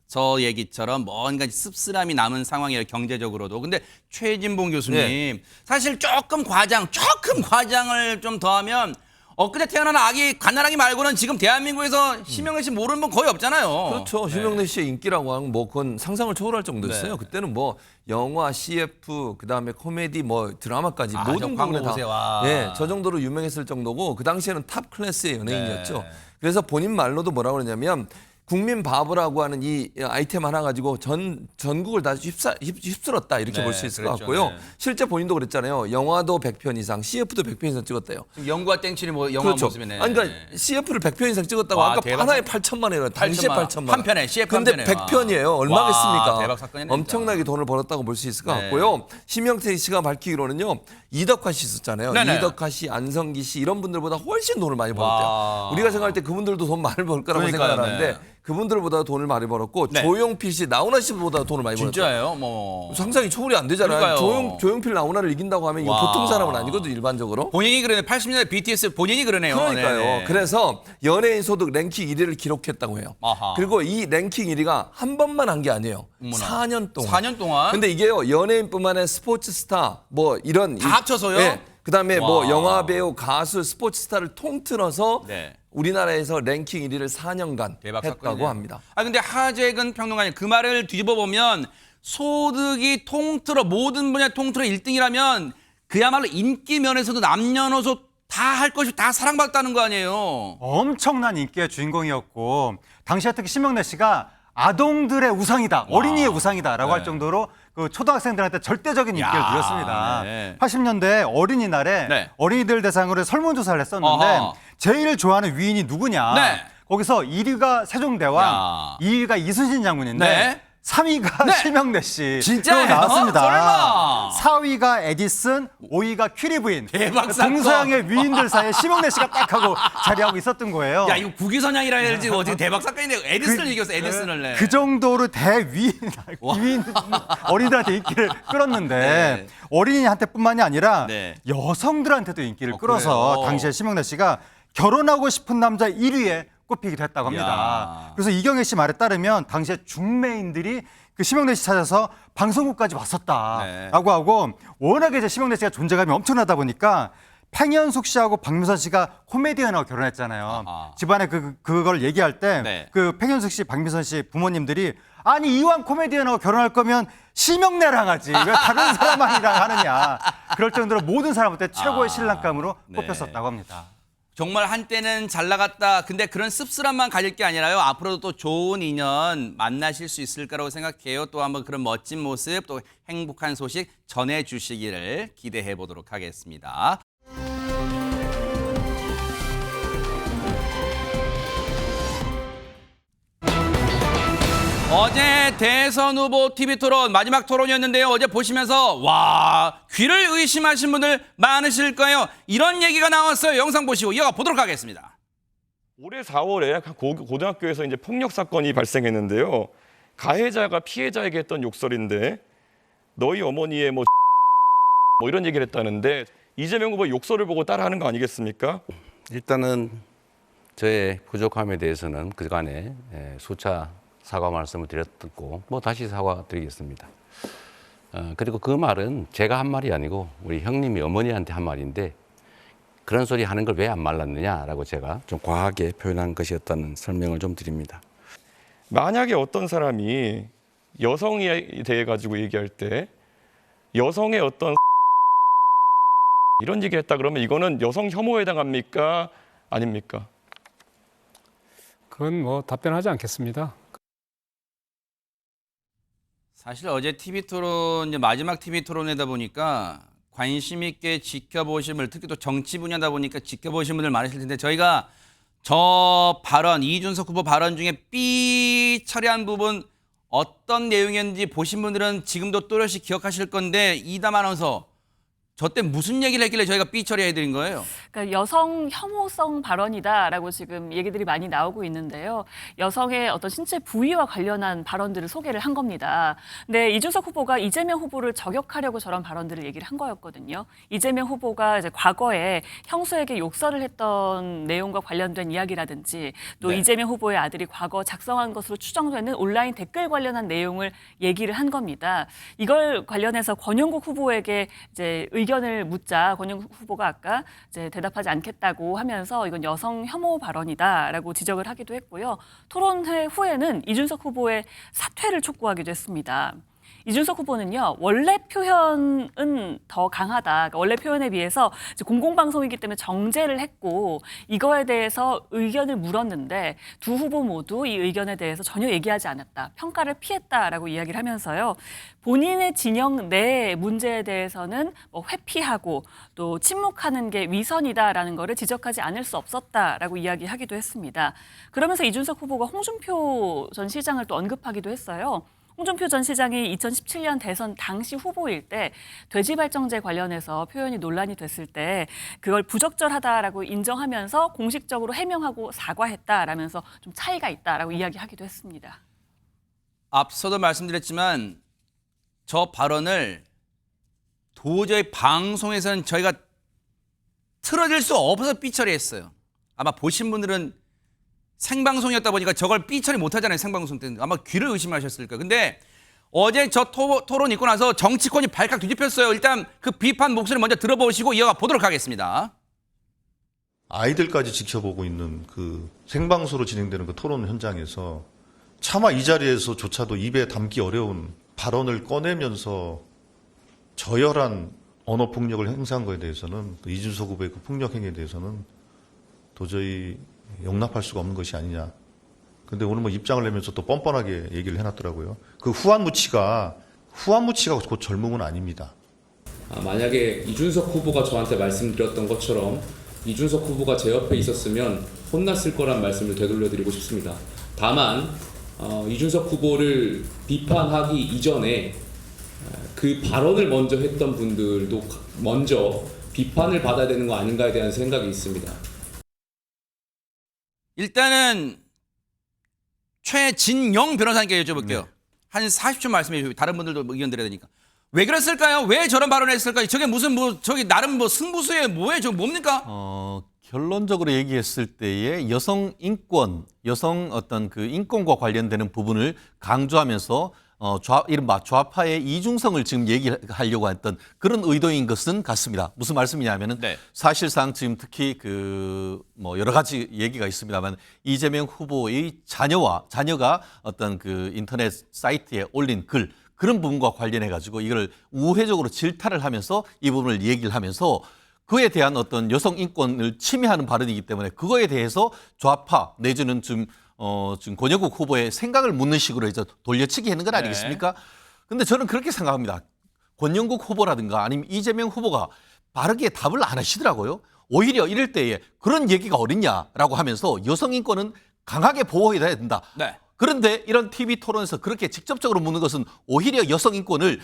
저 얘기처럼 뭔가 씁쓸함이 남은 상황이에요. 경제적으로도. 근데 최진봉 교수님 사실 조금 과장을 좀 더하면 엊그제 태어난 아기 갓난아기 말고는 지금 대한민국에서 심영래 씨 모르는 분 거의 없잖아요. 그렇죠. 심영래 씨의 인기라고 하는 뭐 그건 상상을 초월할 정도였어요. 그때는 뭐 영화, CF, 그다음에 코미디, 뭐 드라마까지 모든 부분에 다 저 정도로 유명했을 정도고 그 당시에는 탑 클래스의 연예인이었죠. 그래서 본인 말로도 뭐라고 그러냐면 국민 바보라고 하는 이 아이템 하나 가지고 전국을 다 휩쓸었다 이렇게 볼 수 있을 것 같고요. 실제 본인도 그랬잖아요. 영화도 100편 이상, CF도 100편 이상 찍었대요. 영구와 땡칠이 뭐 영화 모습이네. 아니, 그러니까 CF를 100편 이상 찍었다고 와, 아까 대박. 하나에 8천만 원이에요. 당시에 8천만 원. 한 편에 CF 근데 한 편에. 100편이에요. 얼마겠습니까? 대박 사건이네. 엄청나게 돈을 벌었다고 볼 수 있을 것 같고요. 심영태 씨가 밝히기로는요. 이덕화 씨 있었잖아요. 네네. 이덕화 씨, 안성기 씨 이런 분들보다 훨씬 돈을 많이 벌었대요. 우리가 생각할 때 그분들도 돈 많이 벌 거라고 생각하는데 그분들보다 돈을 많이 벌었고 조용필 씨, 나훈아 씨보다 돈을 많이 벌었대요. 진짜예요? 뭐 상상이 초월이 안 되잖아요. 그러니까요. 조용필, 나훈아를 이긴다고 하면 이거 보통 사람은 아니거든 일반적으로. 본인이 그러네. 80년대 BTS 본인이 그러네요. 그러니까요. 네네. 그래서 연예인 소득 랭킹 1위를 기록했다고 해요. 아하. 그리고 이 랭킹 1위가 한 번만 한 게 아니에요. 어머나. 4년 동안. 4년 동안? 근데 이게요. 연예인뿐만 아니라 스포츠 스타 뭐 이런 다 합쳐서요? 네. 그다음에 뭐 와. 영화 배우, 가수, 스포츠 스타를 통틀어서 네. 우리나라에서 랭킹 1위를 4년간 대박 했다고 사건이네요. 합니다. 근데 하재근 평론가님 그 말을 뒤집어 보면 소득이 통틀어 모든 분야 통틀어 1등이라면 그야말로 인기 면에서도 남녀노소 다 할 것이 다 사랑받았다는 거 아니에요. 엄청난 인기의 주인공이었고 당시에 특히 심영래 씨가 아동들의 우상이다, 어린이의 우상이다라고 네. 할 정도로 그 초등학생들한테 절대적인 인기를 야, 누렸습니다. 네. 80년대 어린이날에 네. 어린이들 대상으로 설문조사를 했었는데 어허. 제일 좋아하는 위인이 누구냐? 네. 거기서 1위가 세종대왕, 야. 2위가 이순신 장군인데 네. 3위가 네. 심영래 씨. 진짜예요? 나왔습니다. 설마. 4위가 에디슨, 5위가 퀴리 부인. 대박 사건. 동서양의 위인들 사이에 심영래 씨가 딱 하고 자리하고 있었던 거예요. 야, 이거 국위선양이라 해야 될지 어떻게 대박 사건인데 에디슨을 이겼어, 에디슨을. 네. 그 정도로 대위인 어린이들한테 인기를 끌었는데 네. 어린이한테뿐만이 아니라 네. 여성들한테도 인기를 끌어서 그래요? 당시에 심영래 씨가 결혼하고 싶은 남자 1위에 꼽히기도 했다고 합니다. 이야. 그래서 이경혜 씨 말에 따르면 당시에 중매인들이 그 심영래 씨 찾아서 방송국까지 왔었다라고 네. 하고 워낙에 이제 심영래 씨가 존재감이 엄청나다 보니까 팽현숙 씨하고 박미선 씨가 코미디언하고 결혼했잖아요. 아하. 집안에 그걸 얘기할 때 네. 그 팽현숙 씨, 박미선 씨 부모님들이 아니 이왕 코미디언하고 결혼할 거면 심영래랑 하지 왜 다른 사람이랑 하느냐. 그럴 정도로 모든 사람한테 최고의 신랑감으로 네. 꼽혔었다고 합니다. 정말 한때는 잘 나갔다. 근데 그런 씁쓸함만 가질 게 아니라요. 앞으로도 또 좋은 인연 만나실 수 있을 거라고 생각해요. 또 한번 그런 멋진 모습, 또 행복한 소식 전해주시기를 기대해 보도록 하겠습니다. 어제 대선 후보 TV 토론 마지막 토론이었는데요. 어제 보시면서 와 귀를 의심하신 분들 많으실 거예요. 이런 얘기가 나왔어요. 영상 보시고 이어가 보도록 하겠습니다. 올해 4월에 고등학교에서 이제 폭력 사건이 발생했는데요. 가해자가 피해자에게 했던 욕설인데 너희 어머니의 뭐 이런 얘기를 했다는데 이재명 후보 욕설을 보고 따라하는 거 아니겠습니까? 일단은 저의 부족함에 대해서는 그간에 수차 사과 말씀을 드렸고 뭐 다시 사과드리겠습니다. 그리고 그 말은 제가 한 말이 아니고 우리 형님이 어머니한테 한 말인데 그런 소리 하는 걸 왜 안 말랐느냐라고 제가 좀 과하게 표현한 것이었다는 설명을 좀 드립니다. 만약에 어떤 사람이 여성에 대해 가지고 얘기할 때 여성의 어떤 이런 얘기를 했다 그러면 이거는 여성 혐오에 해당합니까? 아닙니까? 그건 뭐 답변하지 않겠습니다. 사실 어제 TV 토론 이제 마지막 TV 토론이다 보니까 관심 있게 지켜보신 분들, 특히 또 정치 분야다 보니까 지켜보신 분들 많으실 텐데 저희가 저 발언, 이준석 후보 발언 중에 삐 처리한 부분 어떤 내용이었는지 보신 분들은 지금도 또렷이 기억하실 건데 이담 아나운서 저 때 무슨 얘기를 했길래 저희가 삐 처리해드린 거예요? 그러니까 여성 혐오성 발언이다라고 지금 얘기들이 많이 나오고 있는데요. 여성의 어떤 신체 부위와 관련한 발언들을 소개를 한 겁니다. 근데 이준석 후보가 이재명 후보를 저격하려고 저런 발언들을 얘기를 한 거였거든요. 이재명 후보가 이제 과거에 형수에게 욕설을 했던 내용과 관련된 이야기라든지 또 네. 이재명 후보의 아들이 과거 작성한 것으로 추정되는 온라인 댓글 관련한 내용을 얘기를 한 겁니다. 이걸 관련해서 권영국 후보에게 이제 의견을 묻자 권영국 후보가 아까 이제 대답하지 않겠다고 하면서 이건 여성 혐오 발언이다라고 지적을 하기도 했고요. 토론회 후에는 이준석 후보의 사퇴를 촉구하기도 했습니다. 이준석 후보는요, 원래 표현은 더 강하다. 그러니까 원래 표현에 비해서 이제 공공방송이기 때문에 정제를 했고 이거에 대해서 의견을 물었는데 두 후보 모두 이 의견에 대해서 전혀 얘기하지 않았다. 평가를 피했다라고 이야기를 하면서요. 본인의 진영 내 문제에 대해서는 뭐 회피하고 또 침묵하는 게 위선이다라는 거를 지적하지 않을 수 없었다라고 이야기하기도 했습니다. 그러면서 이준석 후보가 홍준표 전 시장을 또 언급하기도 했어요. 홍준표 전 시장이 2017년 대선 당시 후보일 때 돼지발정제 관련해서 표현이 논란이 됐을 때 그걸 부적절하다라고 인정하면서 공식적으로 해명하고 사과했다라면서 좀 차이가 있다라고 이야기하기도 했습니다. 앞서도 말씀드렸지만 저 발언을 도저히 방송에서는 저희가 틀어질 수 없어서 삐처리했어요. 아마 보신 분들은 생방송이었다 보니까 저걸 삐처리 못하잖아요. 생방송 때는. 아마 귀를 의심하셨을 거예요. 근데 어제 저 토론 있고 나서 정치권이 발칵 뒤집혔어요. 일단 그 비판 목소리 먼저 들어보시고 이어가 보도록 하겠습니다. 아이들까지 지켜보고 있는 그 생방송으로 진행되는 그 토론 현장에서 차마 이 자리에서조차도 입에 담기 어려운 발언을 꺼내면서 저열한 언어 폭력을 행사한 거에 대해서는 이준석 후보의 그 폭력 행위에 대해서는 도저히 용납할 수가 없는 것이 아니냐 근데 오늘 뭐 입장을 내면서 또 뻔뻔하게 얘기를 해놨더라고요. 그 후한무치가 곧 젊음은 아닙니다. 만약에 이준석 후보가 저한테 말씀드렸던 것처럼 이준석 후보가 제 옆에 있었으면 혼났을 거란 말씀을 되돌려드리고 싶습니다. 다만 이준석 후보를 비판하기 이전에 그 발언을 먼저 했던 분들도 먼저 비판을 받아야 되는 거 아닌가에 대한 생각이 있습니다. 일단은 최진영 변호사님께 여쭤볼게요. 한 40초 말씀해 주시고 다른 분들도 의견 드려야 되니까. 왜 그랬을까요? 왜 저런 발언을 했을까요? 저게 무슨 저기 나름 승부수에 뭐예요? 저 뭡니까? 결론적으로 얘기했을 때에 여성 인권, 여성 어떤 그 인권과 관련되는 부분을 강조하면서 이른바 좌파의 이중성을 지금 얘기하려고 했던 그런 의도인 것은 같습니다. 무슨 말씀이냐면은 사실상 지금 특히 뭐 여러 가지 얘기가 있습니다만 이재명 후보의 자녀가 어떤 그 인터넷 사이트에 올린 글 그런 부분과 관련해 가지고 이걸 우회적으로 질타를 하면서 이 부분을 얘기를 하면서 그에 대한 어떤 여성 인권을 침해하는 발언이기 때문에 그거에 대해서 좌파 내지는 지금 권영국 후보의 생각을 묻는 식으로 해서 돌려치기 하는 건 아니겠습니까? 근데 저는 그렇게 생각합니다. 권영국 후보라든가 아니면 이재명 후보가 바르게 답을 안 하시더라고요. 오히려 이럴 때에 그런 얘기가 어딨냐라고 하면서 여성 인권은 강하게 보호해야 된다. 그런데 이런 TV 토론에서 그렇게 직접적으로 묻는 것은 오히려 여성 인권을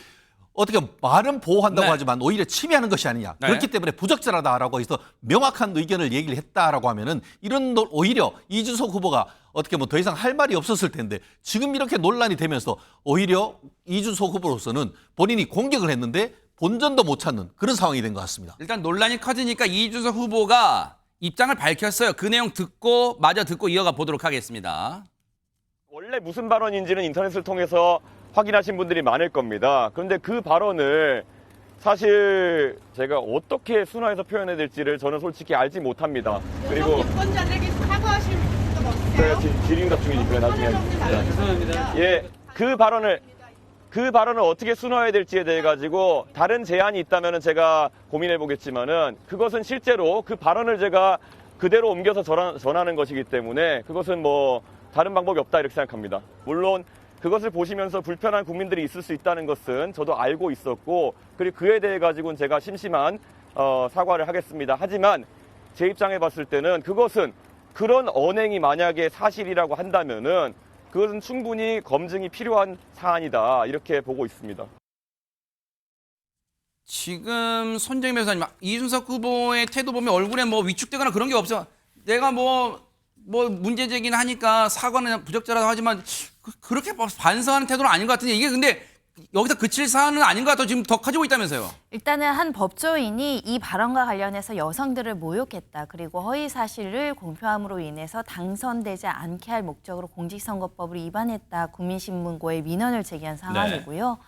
어떻게 말은 보호한다고 하지만 오히려 침해하는 것이 아니냐. 그렇기 때문에 부적절하다라고 해서 명확한 의견을 얘기를 했다라고 하면은 이런 오히려 이준석 후보가 어떻게 뭐 더 이상 할 말이 없었을 텐데 지금 이렇게 논란이 되면서 오히려 이준석 후보로서는 본인이 공격을 했는데 본전도 못 찾는 그런 상황이 된 것 같습니다. 일단 논란이 커지니까 이준석 후보가 입장을 밝혔어요. 그 내용 마저 듣고 이어가 보도록 하겠습니다. 원래 무슨 발언인지는 인터넷을 통해서 확인하신 분들이 많을 겁니다. 그런데 그 발언을 사실 제가 어떻게 순화해서 표현해야 될지를 저는 솔직히 알지 못합니다. 그리고 유권자들에게 사과하실 수 없어요? 질의응답 중이니까 나중에 죄송합니다. 예, 그 발언을 어떻게 순화해야 될지에 대해 가지고 다른 제안이 있다면은 제가 고민해 보겠지만은 그것은 실제로 그 발언을 제가 그대로 옮겨서 전하는 것이기 때문에 그것은 뭐 다른 방법이 없다 이렇게 생각합니다. 물론 그것을 보시면서 불편한 국민들이 있을 수 있다는 것은 저도 알고 있었고 그리고 그에 대해 가지고는 제가 심심한 사과를 하겠습니다. 하지만 제 입장에 봤을 때는 그것은 그런 언행이 만약에 사실이라고 한다면은 그것은 충분히 검증이 필요한 사안이다 이렇게 보고 있습니다. 지금 손정희 변호사님 이준석 후보의 태도 보면 얼굴에 뭐 위축되거나 그런 게 없어요. 내가 뭐 문제 제기는 하니까 사과는 부적절하다고 하지만 그렇게 반성하는 태도는 아닌 것 같은데 이게 근데 여기서 그칠 사안은 아닌 것 같아요. 지금 더 커지고 있다면서요. 일단은 한 법조인이 이 발언과 관련해서 여성들을 모욕했다. 그리고 허위 사실을 공표함으로 인해서 당선되지 않게 할 목적으로 공직선거법을 위반했다. 국민신문고에 민원을 제기한 상황이고요.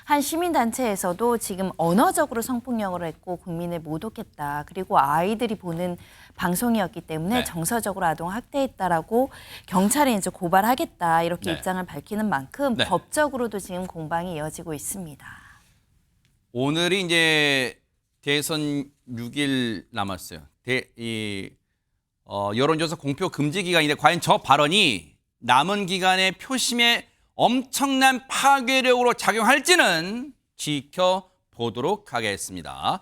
한 시민단체에서도 지금 언어적으로 성폭력을 했고 국민을 모독했다. 그리고 아이들이 보는 방송이었기 때문에 정서적으로 아동을 학대했다라고 경찰에 이제 고발하겠다. 이렇게 입장을 밝히는 만큼 법적으로도 지금 공방이 이어지고 있습니다. 오늘이 이제 대선 6일 남았어요. 여론조사 공표 금지 기간인데 과연 저 발언이 남은 기간의 표심에 엄청난 파괴력으로 작용할지는 지켜보도록 하겠습니다.